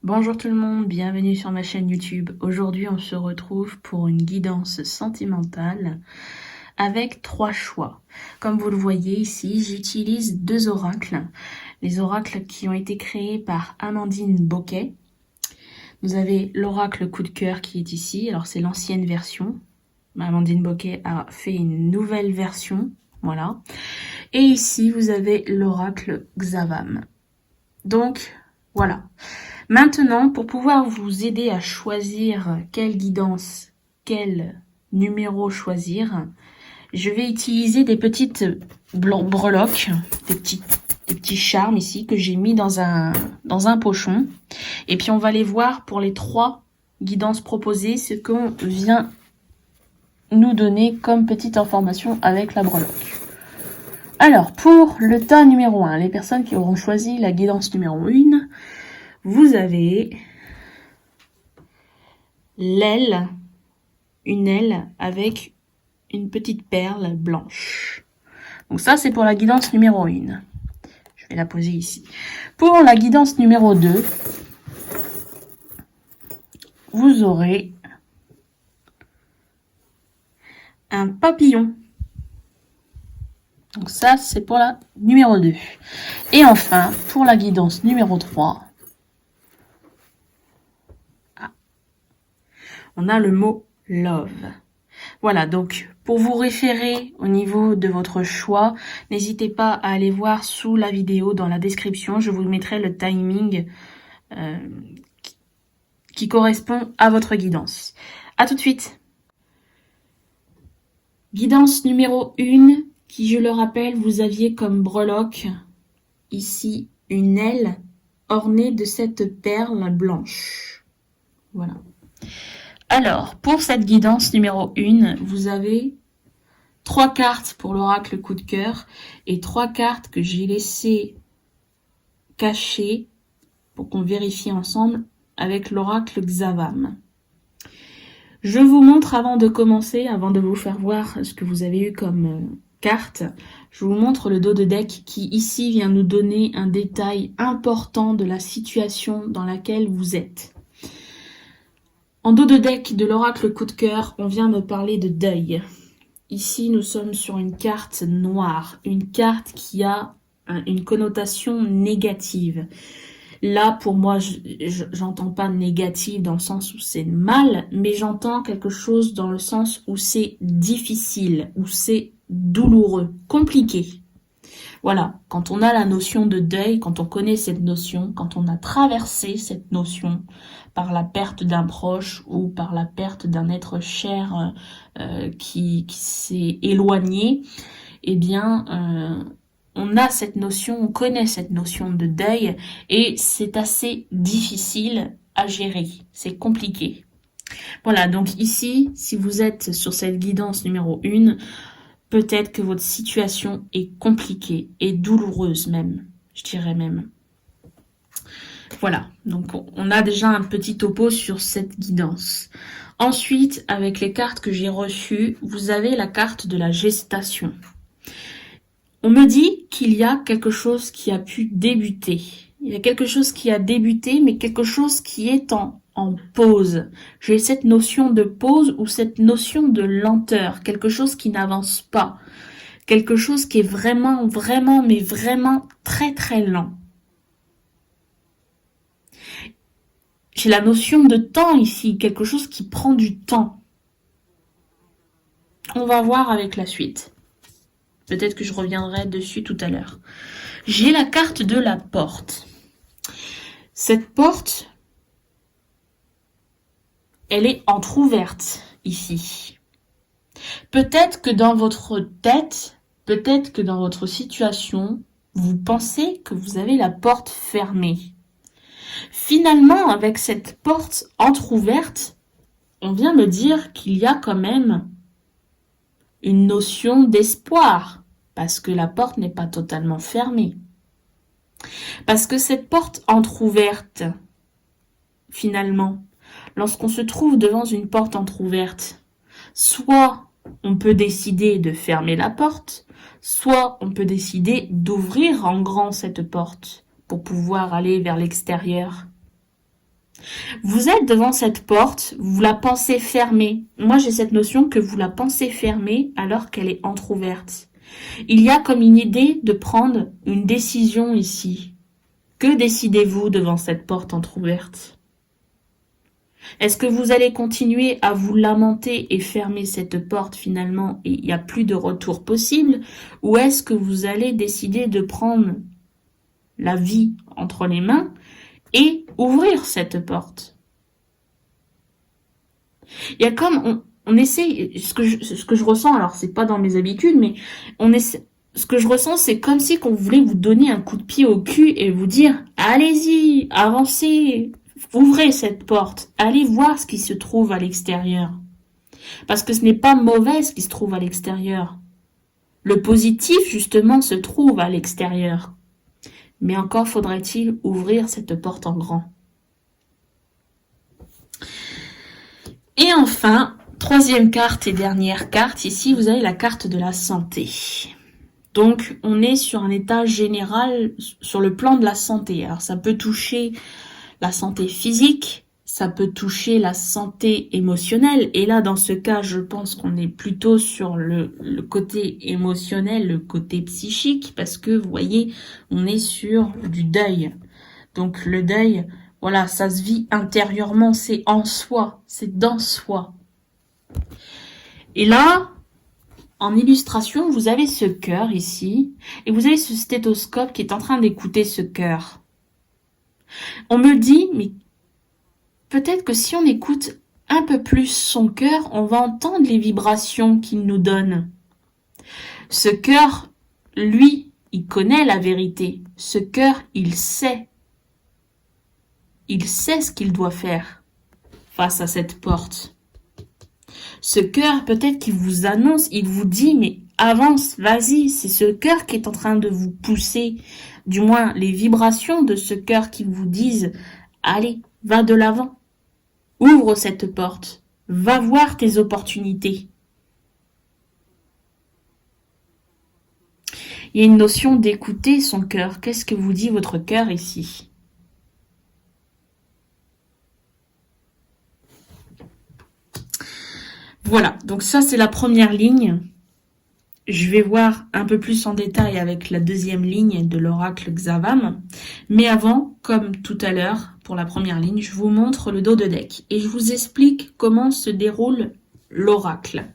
Bonjour tout le monde, bienvenue sur ma chaîne YouTube. Aujourd'hui, on se retrouve pour une guidance sentimentale avec 3 choix. Comme vous le voyez ici, j'utilise 2 oracles. Les oracles qui ont été créés par Amandine Boquet. Vous avez l'oracle coup de cœur qui est ici. Alors c'est l'ancienne version. Amandine Boquet a fait une nouvelle version. Voilà. Et ici, vous avez l'oracle Xavam. Donc, voilà. Maintenant, pour pouvoir vous aider à choisir quelle guidance, quel numéro choisir, je vais utiliser des petites breloques, des petits charmes ici que j'ai mis dans un pochon. Et puis on va aller voir pour les 3 guidances proposées ce qu'on vient nous donner comme petite information avec la breloque. Alors, pour le tas numéro 1, les personnes qui auront choisi la guidance numéro 1, vous avez l'aile, une aile avec une petite perle blanche. Donc ça, c'est pour la guidance numéro 1. Je vais la poser ici. Pour la guidance numéro 2, vous aurez un papillon. Donc ça, c'est pour la numéro 2. Et enfin, pour la guidance numéro 3, on a le mot love. Voilà, donc pour vous référer au niveau de votre choix, n'hésitez pas à aller voir sous la vidéo dans la description. Je vous mettrai le timing qui correspond à votre guidance. À tout de suite. Guidance numéro 1, qui je le rappelle, vous aviez comme breloque ici une aile ornée de cette perle blanche. Voilà. Alors, pour cette guidance numéro 1, vous avez 3 cartes pour l'oracle coup de cœur et 3 cartes que j'ai laissées cachées pour qu'on vérifie ensemble avec l'oracle Xavam. Je vous montre avant de commencer, avant de vous faire voir ce que vous avez eu comme carte, je vous montre le dos de deck qui ici vient nous donner un détail important de la situation dans laquelle vous êtes. En dos de deck de l'oracle coup de cœur, on vient me parler de deuil. Ici, nous sommes sur une carte noire, une carte qui a une connotation négative. Là, pour moi, j'entends pas négative dans le sens où c'est mal, mais j'entends quelque chose dans le sens où c'est difficile, où c'est douloureux, compliqué. Voilà, quand on a la notion de deuil, quand on connaît cette notion, quand on a traversé cette notion par la perte d'un proche ou par la perte d'un être cher qui s'est éloigné, eh bien, on a cette notion, on connaît cette notion de deuil et c'est assez difficile à gérer, c'est compliqué. Voilà, donc ici, si vous êtes sur cette guidance numéro 1, peut-être que votre situation est compliquée et douloureuse même, je dirais même. Voilà, donc on a déjà un petit topo sur cette guidance. Ensuite, avec les cartes que j'ai reçues, vous avez la carte de la gestation. On me dit qu'il y a quelque chose qui a pu débuter. Il y a quelque chose qui a débuté, mais quelque chose qui est en pause. J'ai cette notion de pause ou cette notion de lenteur, quelque chose qui n'avance pas, quelque chose qui est vraiment, mais vraiment très très lent. J'ai la notion de temps ici, quelque chose qui prend du temps. On va voir avec la suite. Peut-être que je reviendrai dessus tout à l'heure. J'ai la carte de la porte. Cette porte, elle est entrouverte ici. Peut-être que dans votre tête, peut-être que dans votre situation, vous pensez que vous avez la porte fermée. Finalement, avec cette porte entrouverte, on vient me dire qu'il y a quand même une notion d'espoir, parce que la porte n'est pas totalement fermée. Parce que cette porte entrouverte, finalement, lorsqu'on se trouve devant une porte entrouverte, soit on peut décider de fermer la porte, soit on peut décider d'ouvrir en grand cette porte pour pouvoir aller vers l'extérieur. Vous êtes devant cette porte, vous la pensez fermée. Moi, j'ai cette notion que vous la pensez fermée alors qu'elle est entrouverte. Il y a comme une idée de prendre une décision ici. Que décidez-vous devant cette porte entrouverte? Est-ce que vous allez continuer à vous lamenter et fermer cette porte finalement et il n'y a plus de retour possible? Ou est-ce que vous allez décider de prendre la vie entre les mains et ouvrir cette porte? Il y a comme on essaie, ce que je ressens, alors c'est pas dans mes habitudes, mais ce que je ressens, c'est comme si qu'on voulait vous donner un coup de pied au cul et vous dire, allez-y, avancez, ouvrez cette porte, allez voir ce qui se trouve à l'extérieur. Parce que ce n'est pas mauvais ce qui se trouve à l'extérieur. Le positif, justement, se trouve à l'extérieur. Mais encore faudrait-il ouvrir cette porte en grand. Et enfin, troisième carte et dernière carte, ici vous avez la carte de la santé. Donc on est sur un état général sur le plan de la santé. Alors ça peut toucher la santé physique, ça peut toucher la santé émotionnelle. Et là dans ce cas je pense qu'on est plutôt sur le côté émotionnel, le côté psychique, parce que vous voyez on est sur du deuil. Donc le deuil, voilà, ça se vit intérieurement, c'est en soi, c'est dans soi. Et là, en illustration, vous avez ce cœur ici, et vous avez ce stéthoscope qui est en train d'écouter ce cœur. On me dit, mais peut-être que si on écoute un peu plus son cœur, on va entendre les vibrations qu'il nous donne. Ce cœur, lui, il connaît la vérité. Ce cœur, il sait. Il sait ce qu'il doit faire face à cette porte. Ce cœur, peut-être qu'il vous annonce, il vous dit, mais avance, vas-y, c'est ce cœur qui est en train de vous pousser, du moins les vibrations de ce cœur qui vous disent, allez, va de l'avant, ouvre cette porte, va voir tes opportunités. Il y a une notion d'écouter son cœur. Qu'est-ce que vous dit votre cœur ici ? Voilà, donc ça c'est la première ligne. Je vais voir un peu plus en détail avec la deuxième ligne de l'oracle Xavam. Mais avant, comme tout à l'heure, pour la première ligne, je vous montre le dos de deck. Et je vous explique comment se déroule l'oracle.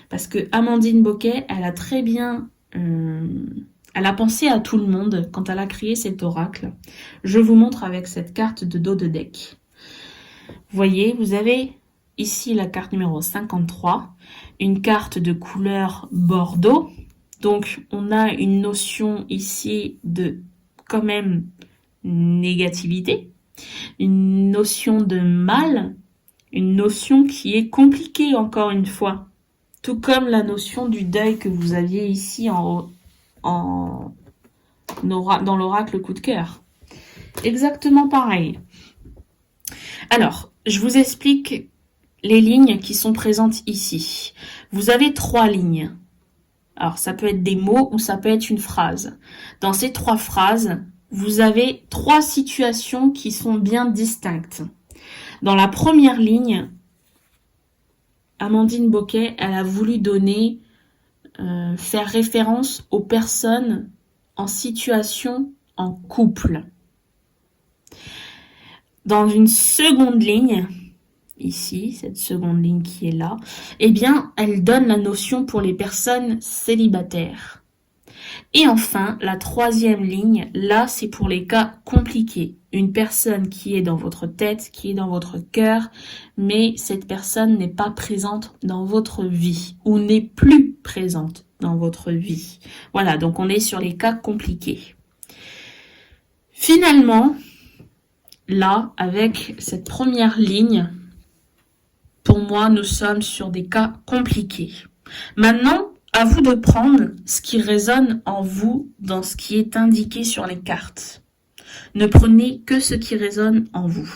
Parce que Amandine Boquet, elle a très bien... elle a pensé à tout le monde quand elle a créé cet oracle. Je vous montre avec cette carte de dos de deck. Vous voyez, vous avez... Ici, la carte numéro 53, une carte de couleur bordeaux. Donc, on a une notion ici de quand même négativité, une notion de mal, une notion qui est compliquée encore une fois. Tout comme la notion du deuil que vous aviez ici dans l'oracle coup de cœur. Exactement pareil. Alors, je vous explique les lignes qui sont présentes ici. Vous avez 3 lignes. Alors, ça peut être des mots ou ça peut être une phrase. Dans ces 3 phrases, vous avez 3 situations qui sont bien distinctes. Dans la première ligne, Amandine Boquet, elle a voulu faire référence aux personnes en situation en couple. Dans une seconde ligne, ici, cette seconde ligne qui est là, eh bien, elle donne la notion pour les personnes célibataires. Et enfin, la troisième ligne, là, c'est pour les cas compliqués. Une personne qui est dans votre tête, qui est dans votre cœur, mais cette personne n'est pas présente dans votre vie ou n'est plus présente dans votre vie. Voilà, donc on est sur les cas compliqués. Finalement, là, avec cette première ligne, pour moi, nous sommes sur des cas compliqués. Maintenant, à vous de prendre ce qui résonne en vous dans ce qui est indiqué sur les cartes. Ne prenez que ce qui résonne en vous.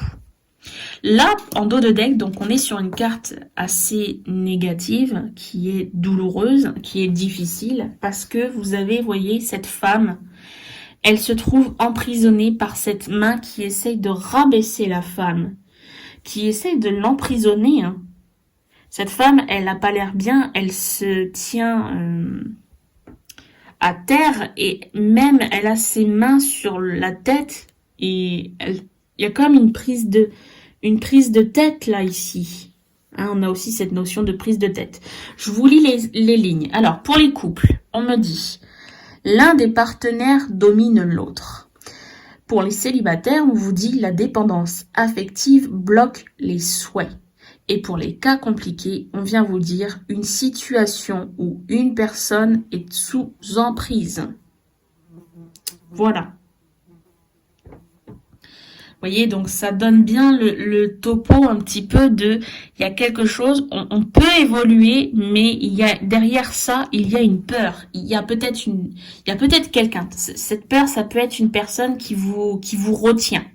Là, en dos de deck, donc on est sur une carte assez négative, qui est douloureuse, qui est difficile, parce que vous avez, voyez, cette femme, Elle se trouve emprisonnée par cette main qui essaye de rabaisser la femme, qui essaye de l'emprisonner, hein. Cette femme, elle n'a pas l'air bien, elle se tient à terre et même elle a ses mains sur la tête et il y a comme une prise de tête là ici. Hein, on a aussi cette notion de prise de tête. Je vous lis les lignes. Alors, pour les couples, on me dit l'un des partenaires domine l'autre. Pour les célibataires, on vous dit la dépendance affective bloque les souhaits. Et pour les cas compliqués, on vient vous dire une situation où une personne est sous emprise. Voilà. Vous voyez, donc ça donne bien le topo un petit peu de, il y a quelque chose, on peut évoluer, mais il y a derrière ça, il y a une peur. Il y a peut-être quelqu'un. Cette peur, ça peut être une personne qui vous retient.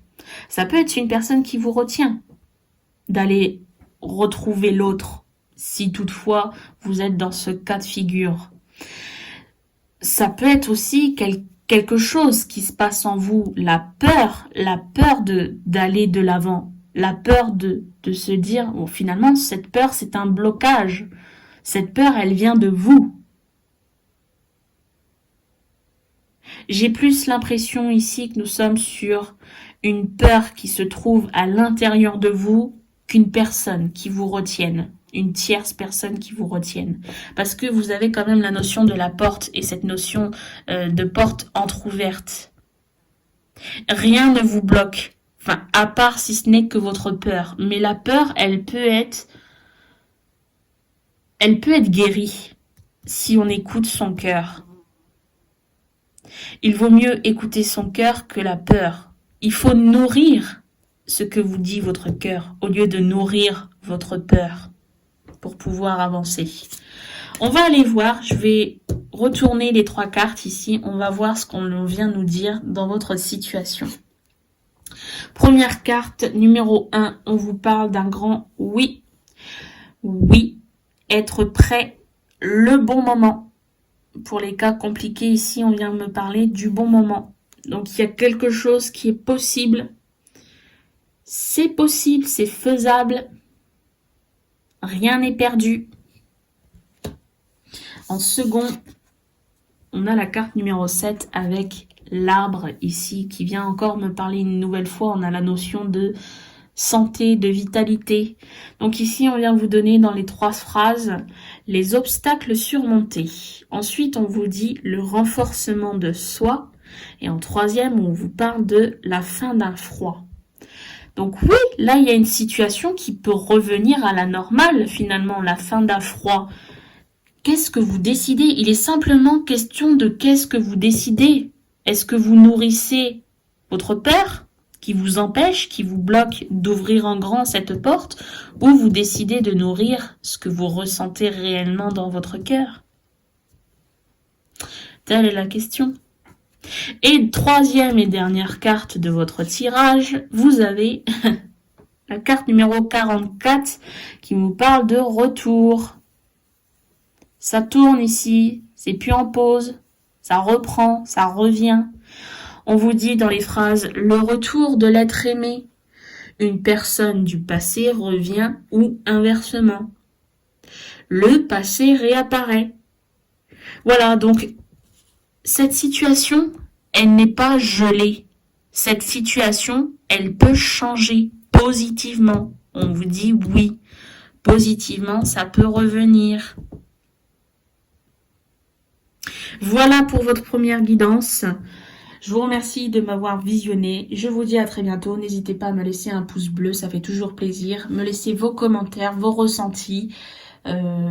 Ça peut être une personne qui vous retient d'aller retrouver l'autre, si toutefois vous êtes dans ce cas de figure. Ça peut être aussi quelque chose qui se passe en vous, la peur d'aller de l'avant, la peur de se dire, bon, finalement, cette peur, c'est un blocage. Cette peur, elle vient de vous. J'ai plus l'impression ici que nous sommes sur une peur qui se trouve à l'intérieur de vous qu'une personne qui vous retienne, une tierce personne qui vous retienne. Parce que vous avez quand même la notion de la porte et cette notion de porte entrouverte. Rien ne vous bloque, enfin, à part si ce n'est que votre peur. Mais la peur, elle peut être guérie si on écoute son cœur. Il vaut mieux écouter son cœur que la peur. Il faut nourrir ce que vous dit votre cœur au lieu de nourrir votre peur pour pouvoir avancer. On va aller voir, je vais retourner les 3 cartes ici, on va voir ce qu'on vient nous dire dans votre situation. Première carte, numéro 1, on vous parle d'un grand oui. Oui, être prêt, le bon moment. Pour les cas compliqués ici, on vient me parler du bon moment. Donc il y a quelque chose qui est possible. C'est possible, c'est faisable. Rien n'est perdu. En second, on a la carte numéro 7 avec l'arbre ici qui vient encore me parler une nouvelle fois. On a la notion de santé, de vitalité. Donc ici, on vient vous donner dans les 3 phrases les obstacles surmontés. Ensuite, on vous dit le renforcement de soi. Et en 3e, on vous parle de la fin d'un froid. Donc oui, là, il y a une situation qui peut revenir à la normale, finalement, la fin d'un froid. Qu'est-ce que vous décidez? Il est simplement question de qu'est-ce que vous décidez. Est-ce que vous nourrissez votre peur qui vous empêche, qui vous bloque d'ouvrir en grand cette porte, ou vous décidez de nourrir ce que vous ressentez réellement dans votre cœur? Telle est la question. Et 3e et dernière carte de votre tirage, vous avez la carte numéro 44 qui vous parle de retour. Ça tourne ici, c'est plus en pause, ça reprend, ça revient. On vous dit dans les phrases le retour de l'être aimé. Une personne du passé revient ou inversement. Le passé réapparaît. Voilà, donc cette situation, elle n'est pas gelée. Cette situation, elle peut changer positivement. On vous dit oui. Positivement, ça peut revenir. Voilà pour votre première guidance. Je vous remercie de m'avoir visionné. Je vous dis à très bientôt. N'hésitez pas à me laisser un pouce bleu, ça fait toujours plaisir. Me laisser vos commentaires, vos ressentis,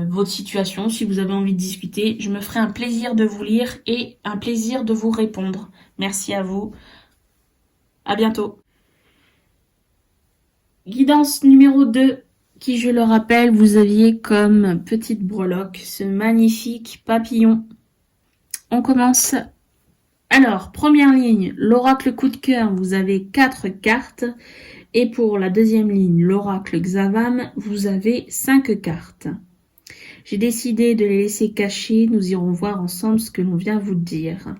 votre situation. Si vous avez envie de discuter, je me ferai un plaisir de vous lire et un plaisir de vous répondre. Merci à vous. À bientôt. Guidance numéro 2, qui, je le rappelle, vous aviez comme petite breloque ce magnifique papillon. On commence. Alors, première ligne, l'oracle coup de cœur, vous avez 4 cartes. Et pour la deuxième ligne, l'oracle Xavam, vous avez 5 cartes. J'ai décidé de les laisser cachées. Nous irons voir ensemble ce que l'on vient vous dire.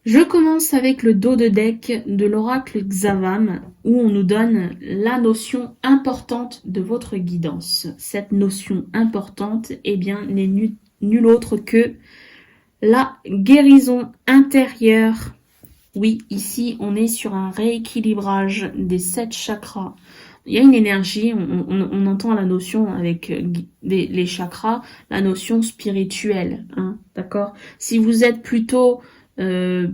Je commence avec le dos de deck de l'oracle Xavam, où on nous donne la notion importante de votre guidance. Cette notion importante, eh bien, n'est nulle autre que la guérison intérieure. Oui, ici, on est sur un rééquilibrage des 7 chakras. Il y a une énergie, on entend la notion avec les chakras, la notion spirituelle, hein, d'accord? Si vous êtes plutôt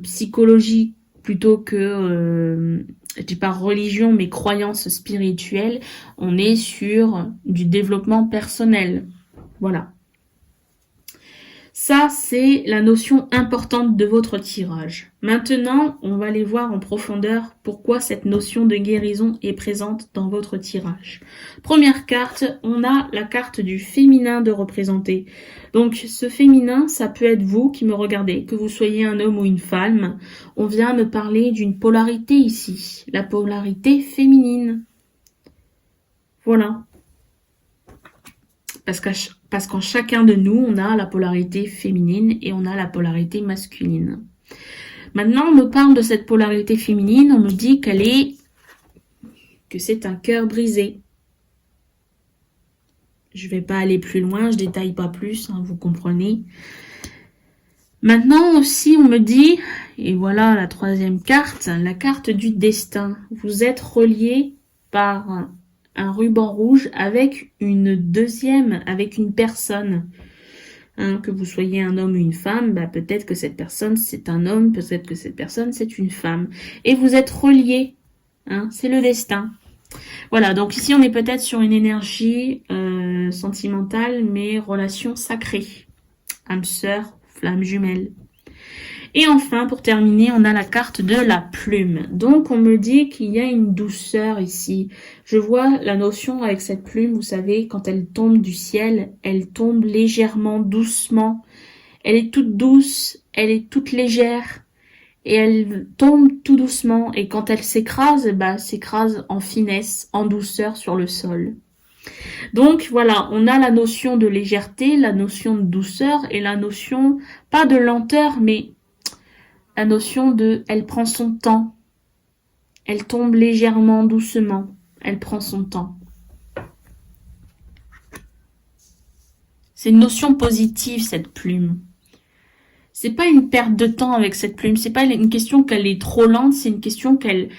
psychologie plutôt que, je dis pas religion, mais croyance spirituelle, on est sur du développement personnel. Voilà. Ça, c'est la notion importante de votre tirage. Maintenant, on va aller voir en profondeur pourquoi cette notion de guérison est présente dans votre tirage. Première carte, on a la carte du féminin de représenter. Donc, ce féminin, ça peut être vous qui me regardez, que vous soyez un homme ou une femme. On vient me parler d'une polarité ici, la polarité féminine. Voilà. Parce qu'en chacun de nous, on a la polarité féminine et on a la polarité masculine. Maintenant, on me parle de cette polarité féminine, on me dit que c'est un cœur brisé. Je vais pas aller plus loin, je détaille pas plus, hein, vous comprenez. Maintenant aussi, on me dit, et voilà la troisième carte, la carte du destin. Vous êtes relié par un ruban rouge avec avec une personne. Hein, que vous soyez un homme ou une femme, bah, peut-être que cette personne c'est un homme, peut-être que cette personne c'est une femme. Et vous êtes reliés, hein, c'est le destin. Voilà, donc ici on est peut-être sur une énergie sentimentale, mais relation sacrée. Âme sœur, flamme jumelle. Et enfin, pour terminer, on a la carte de la plume. Donc, on me dit qu'il y a une douceur ici. Je vois la notion avec cette plume, vous savez, quand elle tombe du ciel, elle tombe légèrement, doucement. Elle est toute douce, elle est toute légère. Et elle tombe tout doucement. Et quand elle s'écrase, bah, s'écrase en finesse, en douceur sur le sol. Donc voilà, on a la notion de légèreté, la notion de douceur et la notion, pas de lenteur, mais la notion de elle prend son temps. Elle tombe légèrement, doucement. Elle prend son temps. C'est une notion positive, cette plume. C'est pas une perte de temps avec cette plume. C'est pas une question qu'elle est trop lente. C'est une question qu'elle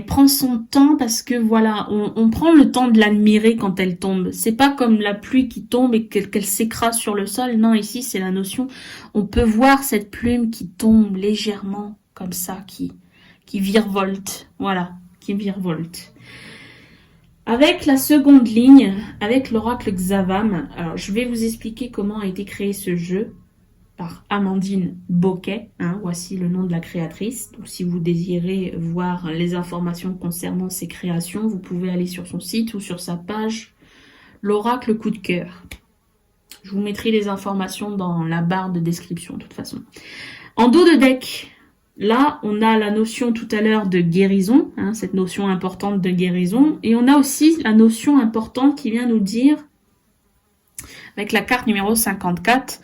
prend son temps parce que voilà, on prend le temps de l'admirer quand elle tombe. C'est pas comme la pluie qui tombe et qu'elle s'écrase sur le sol. Non, ici, c'est la notion. On peut voir cette plume qui tombe légèrement comme ça, qui virevolte. Voilà, qui virevolte. Avec la seconde ligne, avec l'oracle Xavam, alors je vais vous expliquer comment a été créé ce jeu par Amandine Boquet, hein, voici le nom de la créatrice. Donc, si vous désirez voir les informations concernant ses créations, vous pouvez aller sur son site ou sur sa page l'oracle coup de cœur. Je vous mettrai les informations dans la barre de description de toute façon. En dos de deck, là on a la notion tout à l'heure de guérison, hein, cette notion importante de guérison, et on a aussi la notion importante qui vient nous dire, avec la carte numéro 54,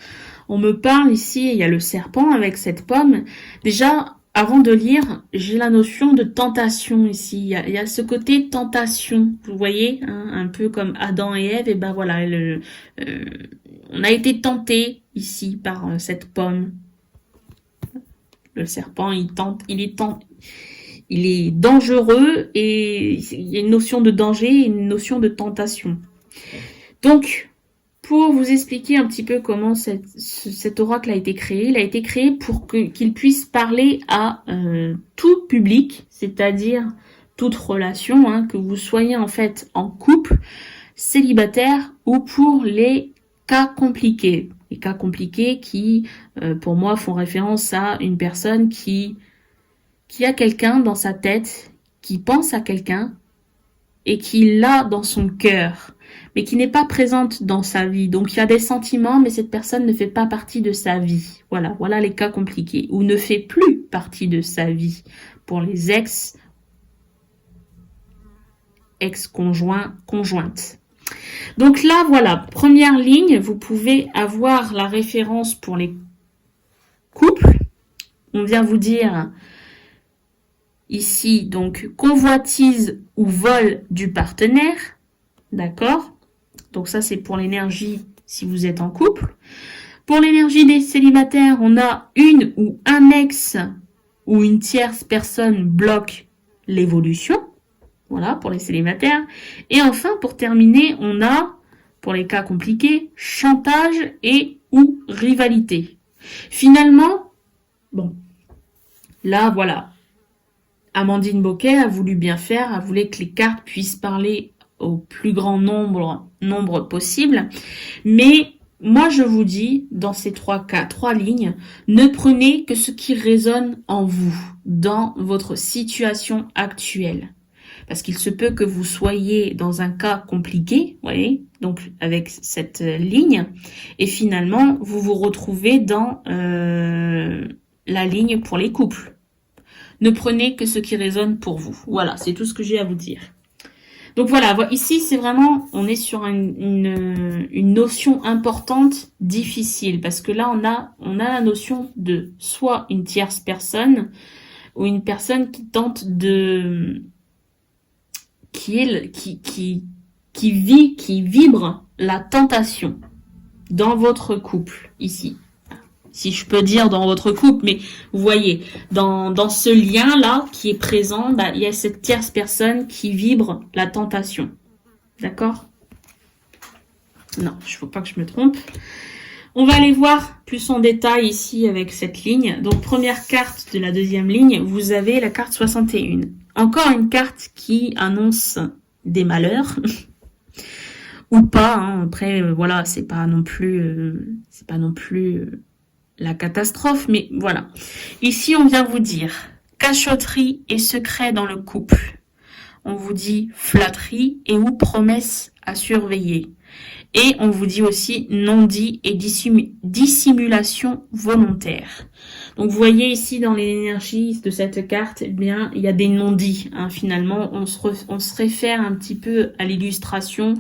on me parle ici, il y a le serpent avec cette pomme. Déjà, avant de lire, j'ai la notion de tentation ici. Il y a ce côté tentation, vous voyez, hein, un peu comme Adam et Ève. Et ben voilà, on a été tenté ici par cette pomme. Le serpent, il est dangereux et il y a une notion de danger et une notion de tentation. Donc, pour vous expliquer un petit peu comment cet oracle a été créé, il a été créé pour qu'il puisse parler à tout public, c'est-à-dire toute relation, hein, que vous soyez en fait en couple, célibataire ou pour les cas compliqués. Les cas compliqués qui, pour moi, font référence à une personne qui a quelqu'un dans sa tête, qui pense à quelqu'un et qui l'a dans son cœur, mais qui n'est pas présente dans sa vie. Donc il y a des sentiments, mais cette personne ne fait pas partie de sa vie. Voilà les cas compliqués. Ou ne fait plus partie de sa vie. Pour les ex-conjoints, conjointes. Donc là, voilà, première ligne, vous pouvez avoir la référence pour les couples. on vient vous dire ici, donc, convoitise ou vol du partenaire. D'accord? Donc ça, c'est pour l'énergie si vous êtes en couple. Pour l'énergie des célibataires, on a une ou un ex ou une tierce personne bloque l'évolution. Voilà, pour les célibataires. Et enfin, pour terminer, on a, pour les cas compliqués, chantage et ou rivalité. Finalement, bon, là, voilà. Amandine Boquet a voulu bien faire, a voulu que les cartes puissent parler au plus grand nombre possible. Mais moi, je vous dis, dans ces trois lignes, ne prenez que ce qui résonne en vous, dans votre situation actuelle. Parce qu'il se peut que vous soyez dans un cas compliqué, vous voyez, donc avec cette ligne, et finalement, vous vous retrouvez dans la ligne pour les couples. Ne prenez que ce qui résonne pour vous. Voilà, c'est tout ce que j'ai à vous dire. Donc voilà, ici c'est vraiment, on est sur une notion importante, difficile, parce que là on a la notion de soit une tierce personne, ou une personne qui tente de, qui vibre la tentation dans votre couple, ici. Si je peux dire dans votre couple, mais vous voyez, dans ce lien-là qui est présent, il y a cette tierce personne qui vibre la tentation. D'accord? Non, il ne faut pas que je me trompe. On va aller voir plus en détail ici avec cette ligne. Donc, première carte de la deuxième ligne, vous avez la carte 61. Encore une carte qui annonce des malheurs. Ou pas, hein. Après, voilà, c'est pas non plus la catastrophe, mais voilà. Ici, on vient vous dire cachotterie et secret dans le couple. On vous dit flatterie et ou promesse à surveiller. Et on vous dit aussi non-dit et dissimulation volontaire. Donc, vous voyez ici dans l'énergie de cette carte, eh bien, il y a des non-dits. Hein. Finalement, on se réfère un petit peu à l'illustration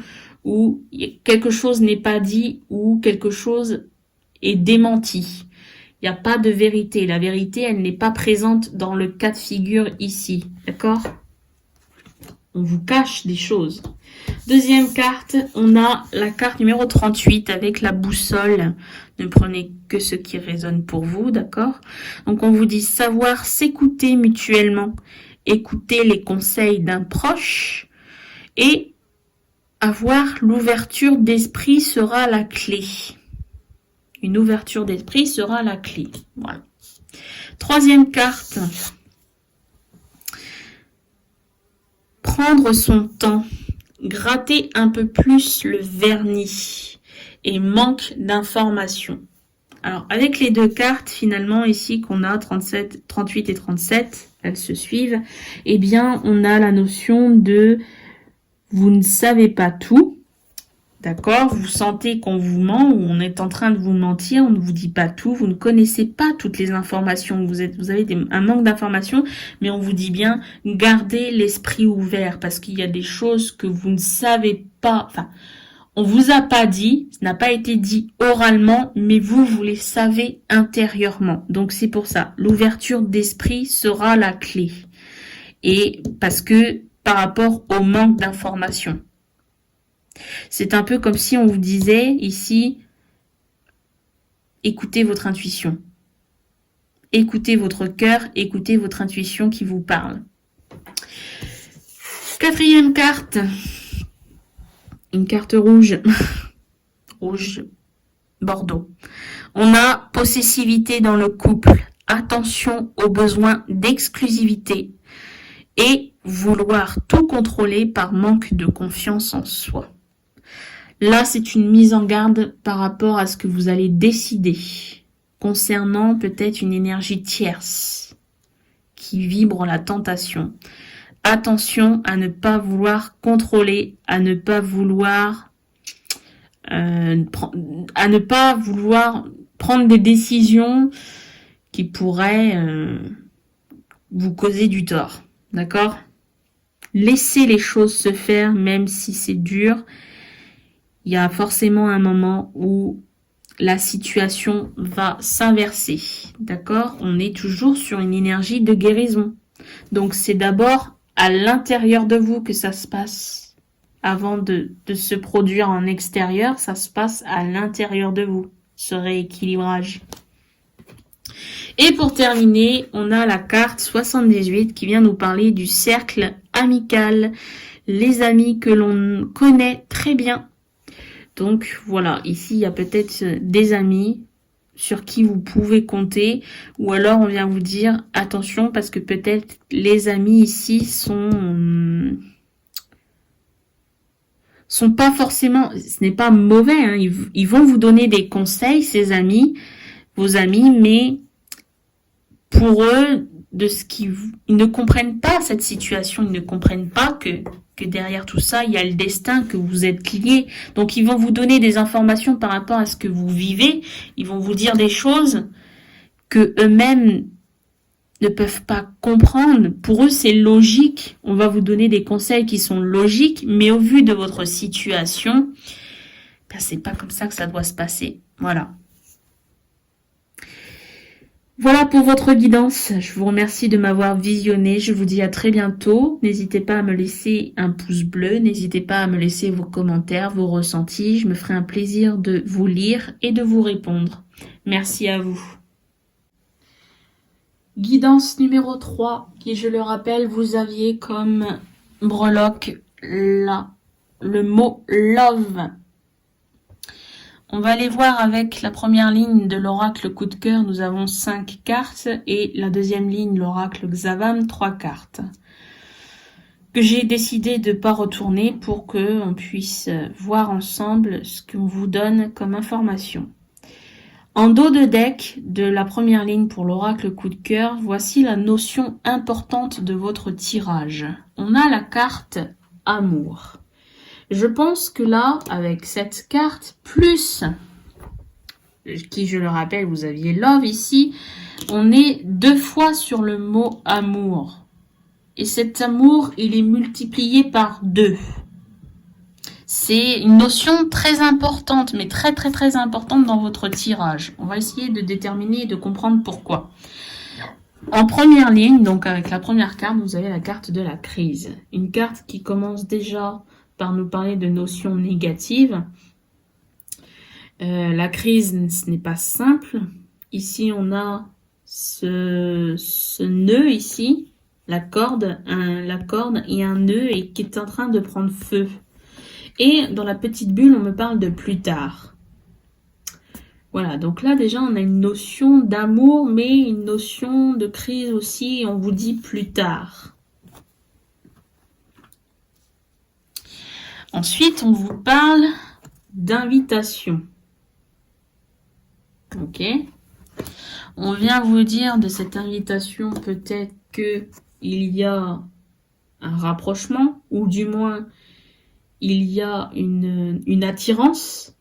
où quelque chose n'est pas dit ou quelque chose est démenti. Il n'y a pas de vérité. La vérité, elle n'est pas présente dans le cas de figure ici. D'accord? On vous cache des choses. Deuxième carte, on a la carte numéro 38 avec la boussole. Ne prenez que ce qui résonne pour vous, d'accord? Donc, on vous dit savoir s'écouter mutuellement, écouter les conseils d'un proche et avoir l'ouverture d'esprit sera la clé. Une ouverture d'esprit sera la clé. Voilà. Troisième carte. Prendre son temps. Gratter un peu plus le vernis. Et manque d'informations. Alors, avec les deux cartes, finalement, ici, qu'on a 38 et 37, elles se suivent, eh bien, on a la notion de vous ne savez pas tout. D'accord? Vous sentez qu'on vous ment ou on est en train de vous mentir, on ne vous dit pas tout, vous ne connaissez pas toutes les informations, vous avez un manque d'informations, mais on vous dit bien, gardez l'esprit ouvert parce qu'il y a des choses que vous ne savez pas, enfin, on vous a pas dit, ça n'a pas été dit oralement, mais vous les savez intérieurement. Donc c'est pour ça, l'ouverture d'esprit sera la clé. Et parce que par rapport au manque d'informations. C'est un peu comme si on vous disait ici, écoutez votre intuition. Écoutez votre cœur, écoutez votre intuition qui vous parle. Quatrième carte. Une carte rouge. Rouge bordeaux. On a possessivité dans le couple. Attention aux besoins d'exclusivité. Et vouloir tout contrôler par manque de confiance en soi. Là, c'est une mise en garde par rapport à ce que vous allez décider concernant peut-être une énergie tierce qui vibre la tentation. Attention à ne pas vouloir contrôler, à ne pas vouloir prendre des décisions qui pourraient vous causer du tort. D'accord? Laissez les choses se faire, même si c'est dur. Il y a forcément un moment où la situation va s'inverser. D'accord? On est toujours sur une énergie de guérison. Donc, c'est d'abord à l'intérieur de vous que ça se passe. Avant de se produire en extérieur, ça se passe à l'intérieur de vous, ce rééquilibrage. Et pour terminer, on a la carte 78 qui vient nous parler du cercle amical, les amis que l'on connaît très bien. Donc voilà, ici il y a peut-être des amis sur qui vous pouvez compter, ou alors on vient vous dire attention parce que peut-être les amis ici sont pas forcément, ce n'est pas mauvais, hein, ils vont vous donner des conseils, ces amis, vos amis, mais pour eux, ils ne comprennent pas cette situation, ils ne comprennent pas que derrière tout ça, il y a le destin, que vous êtes liés. Donc, ils vont vous donner des informations par rapport à ce que vous vivez. Ils vont vous dire des choses que eux-mêmes ne peuvent pas comprendre. Pour eux, c'est logique. On va vous donner des conseils qui sont logiques, mais au vu de votre situation, ben, c'est pas comme ça que ça doit se passer. Voilà. Voilà pour votre guidance. Je vous remercie de m'avoir visionné. Je vous dis à très bientôt. N'hésitez pas à me laisser un pouce bleu. N'hésitez pas à me laisser vos commentaires, vos ressentis. Je me ferai un plaisir de vous lire et de vous répondre. Merci à vous. Guidance numéro 3, qui, je le rappelle, vous aviez comme breloque là, le mot love. On va aller voir avec la première ligne de l'oracle coup de cœur, nous avons 5 cartes et la deuxième ligne, l'oracle Xavam, 3 cartes. Que j'ai décidé de ne pas retourner pour qu'on puisse voir ensemble ce qu'on vous donne comme information. En dos de deck de la première ligne pour l'oracle coup de cœur, voici la notion importante de votre tirage. On a la carte amour. Je pense que là, avec cette carte, plus, qui je le rappelle, vous aviez love ici, on est 2 fois sur le mot amour. Et cet amour, il est multiplié par 2. C'est une notion très importante, mais très très très importante dans votre tirage. On va essayer de déterminer et de comprendre pourquoi. En première ligne, donc avec la première carte, vous avez la carte de la crise. Une carte qui commence déjà par nous parler de notions négatives. La crise, ce n'est pas simple. Ici, on a ce nœud ici, la corde et un nœud et qui est en train de prendre feu. Et dans la petite bulle, on me parle de plus tard. Voilà, donc là déjà, on a une notion d'amour, mais une notion de crise aussi, et on vous dit plus tard. Ensuite, on vous parle d'invitation. Ok. On vient vous dire de cette invitation, peut-être qu'il y a un rapprochement, ou du moins, il y a une attirance.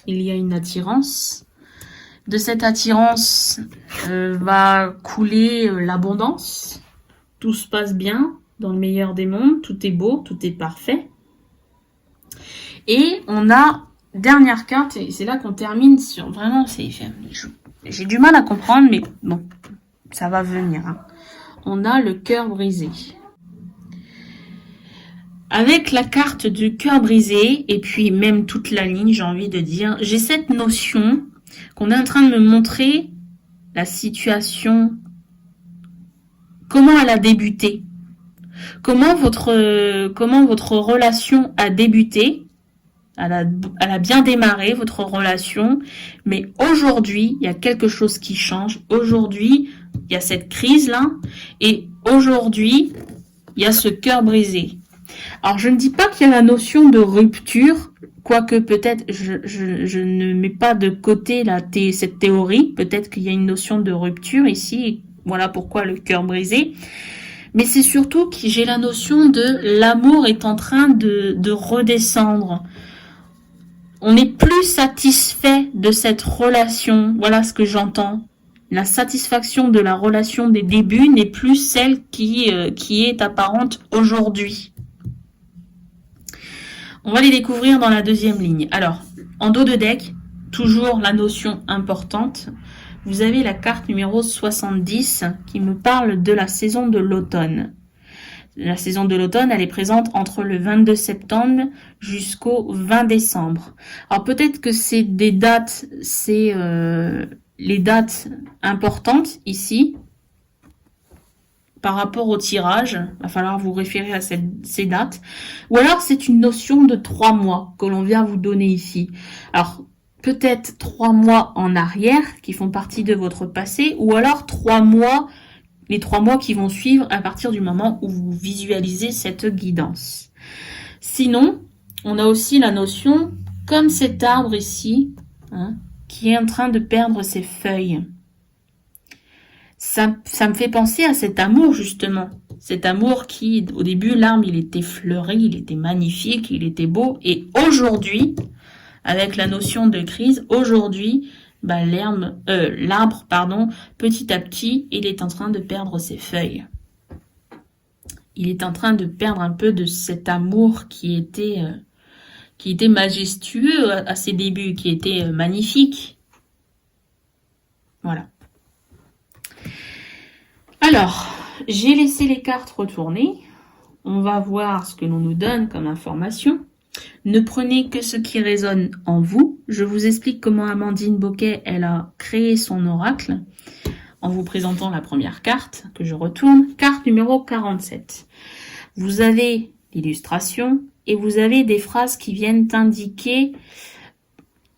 Il y a une attirance. De cette attirance va couler l'abondance. Tout se passe bien. Dans le meilleur des mondes, tout est beau, tout est parfait. Et on a, dernière carte, et c'est là qu'on termine sur, vraiment, j'ai du mal à comprendre, mais bon, ça va venir. Hein. On a le cœur brisé. Avec la carte du cœur brisé, et puis même toute la ligne, j'ai envie de dire, j'ai cette notion qu'on est en train de me montrer la situation, comment elle a débuté. Comment votre relation a débuté, elle a bien démarré, votre relation, mais aujourd'hui, il y a quelque chose qui change. Aujourd'hui, il y a cette crise-là, et aujourd'hui, il y a ce cœur brisé. Alors, je ne dis pas qu'il y a la notion de rupture, quoique peut-être, je ne mets pas de côté cette théorie, peut-être qu'il y a une notion de rupture ici, voilà pourquoi le cœur brisé. Mais c'est surtout que j'ai la notion de l'amour est en train de redescendre. On n'est plus satisfait de cette relation. Voilà ce que j'entends. La satisfaction de la relation des débuts n'est plus celle qui est apparente aujourd'hui. On va les découvrir dans la deuxième ligne. Alors, En dos de deck, toujours la notion importante, vous avez la carte numéro 70 qui me parle de la saison de l'automne. La saison de l'automne, elle est présente entre le 22 septembre jusqu'au 20 décembre. Alors peut-être que c'est des dates, c'est les dates importantes ici. Par rapport au tirage, il va falloir vous référer à ces dates. Ou alors c'est une notion de 3 mois que l'on vient vous donner ici. Alors peut-être 3 mois en arrière qui font partie de votre passé, ou alors 3 mois, les 3 mois qui vont suivre à partir du moment où vous visualisez cette guidance. Sinon, on a aussi la notion, comme cet arbre ici, hein, qui est en train de perdre ses feuilles. Ça me fait penser à cet amour, justement. Cet amour qui, au début, l'arbre, il était fleuri, il était magnifique, il était beau. Et aujourd'hui, avec la notion de crise, aujourd'hui, bah, l'arbre, petit à petit, il est en train de perdre ses feuilles. Il est en train de perdre un peu de cet amour qui était majestueux à ses débuts, qui était magnifique. Voilà. Alors, j'ai laissé les cartes retourner. On va voir ce que l'on nous donne comme information. Ne prenez que ce qui résonne en vous. Je vous explique comment Amandine Boquet, elle a créé son oracle en vous présentant la première carte que je retourne. Carte numéro 47. Vous avez l'illustration et vous avez des phrases qui viennent indiquer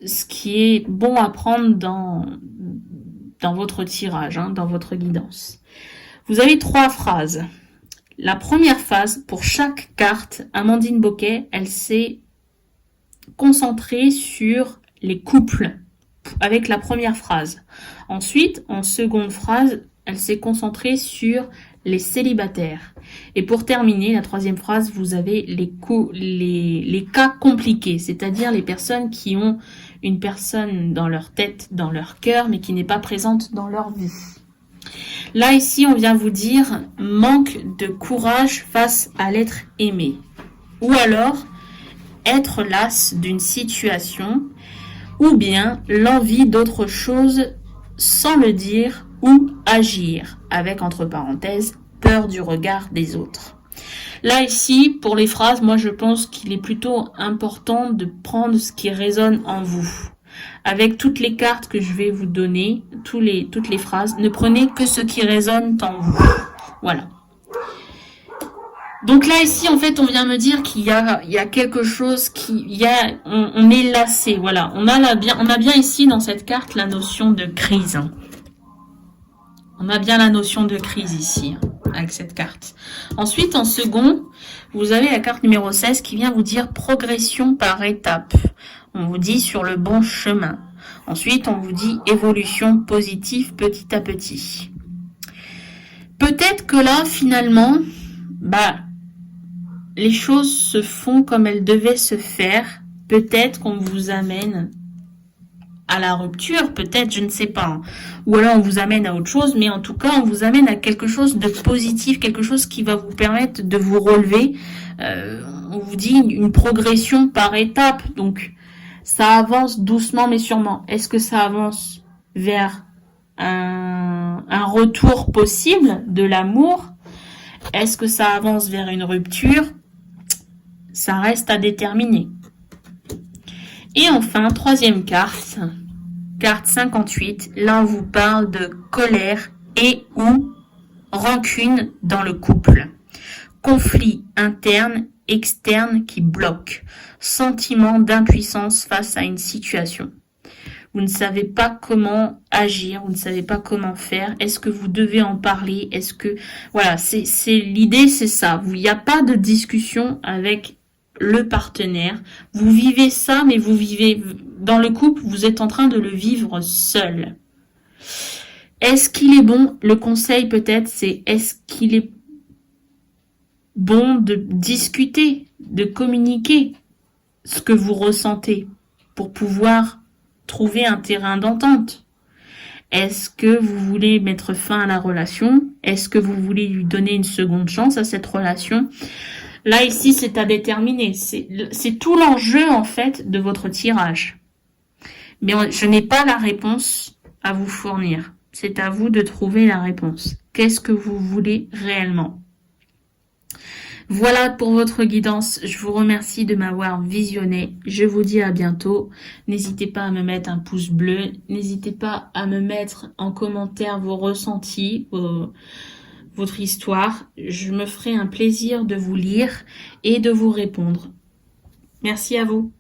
ce qui est bon à prendre dans votre tirage, hein, dans votre guidance. Vous avez 3 phrases. La première phase, pour chaque carte, Amandine Boquet, elle s'est concentrée sur les couples avec la première phrase. Ensuite, en seconde phrase, elle s'est concentrée sur les célibataires. Et pour terminer, la troisième phrase, vous avez les cas compliqués, c'est-à-dire les personnes qui ont une personne dans leur tête, dans leur cœur, mais qui n'est pas présente dans leur vie. Là, ici, on vient vous dire manque de courage face à l'être aimé. Ou alors, être las d'une situation, ou bien l'envie d'autre chose sans le dire ou agir, avec entre parenthèses, peur du regard des autres. Là, ici, pour les phrases, moi, je pense qu'il est plutôt important de prendre ce qui résonne en vous. Avec toutes les cartes que je vais vous donner, toutes les phrases, ne prenez que ce qui résonne en vous. Voilà. Donc là, ici, en fait, on vient me dire qu'il y a quelque chose on est lassé. Voilà. On a bien ici, dans cette carte, la notion de crise. On a bien la notion de crise ici, avec cette carte. Ensuite, en second, vous avez la carte numéro 16 qui vient vous dire progression par étapes. On vous dit sur le bon chemin. Ensuite, on vous dit évolution positive petit à petit. Peut-être que là, finalement, les choses se font comme elles devaient se faire. Peut-être qu'on vous amène à la rupture, peut-être, je ne sais pas. Ou alors on vous amène à autre chose, mais en tout cas, on vous amène à quelque chose de positif, quelque chose qui va vous permettre de vous relever. On vous dit une progression par étapes, donc ça avance doucement mais sûrement. Est-ce que ça avance vers un retour possible de l'amour? Est-ce que ça avance vers une rupture? Ça reste à déterminer. Et enfin, troisième carte, carte 58. Là, on vous parle de colère et ou rancune dans le couple. Conflit interne, externe qui bloque. Sentiment d'impuissance face à une situation. Vous ne savez pas comment agir, vous ne savez pas comment faire. Est-ce que vous devez en parler? Est-ce que... Voilà, l'idée, c'est ça. Il n'y a pas de discussion avec le partenaire. Vous vivez ça, mais vous vivez... Dans le couple, vous êtes en train de le vivre seul. Est-ce qu'il est bon? Le conseil, peut-être, c'est est-ce qu'il est bon de discuter, de communiquer ce que vous ressentez pour pouvoir trouver un terrain d'entente? Est-ce que vous voulez mettre fin à la relation? Est-ce que vous voulez lui donner une seconde chance à cette relation? Là, ici, c'est à déterminer. C'est tout l'enjeu, en fait, de votre tirage. Mais je n'ai pas la réponse à vous fournir. C'est à vous de trouver la réponse. Qu'est-ce que vous voulez réellement? Voilà pour votre guidance. Je vous remercie de m'avoir visionné. Je vous dis à bientôt. N'hésitez pas à me mettre un pouce bleu. N'hésitez pas à me mettre en commentaire vos ressentis, votre histoire. Je me ferai un plaisir de vous lire et de vous répondre. Merci à vous.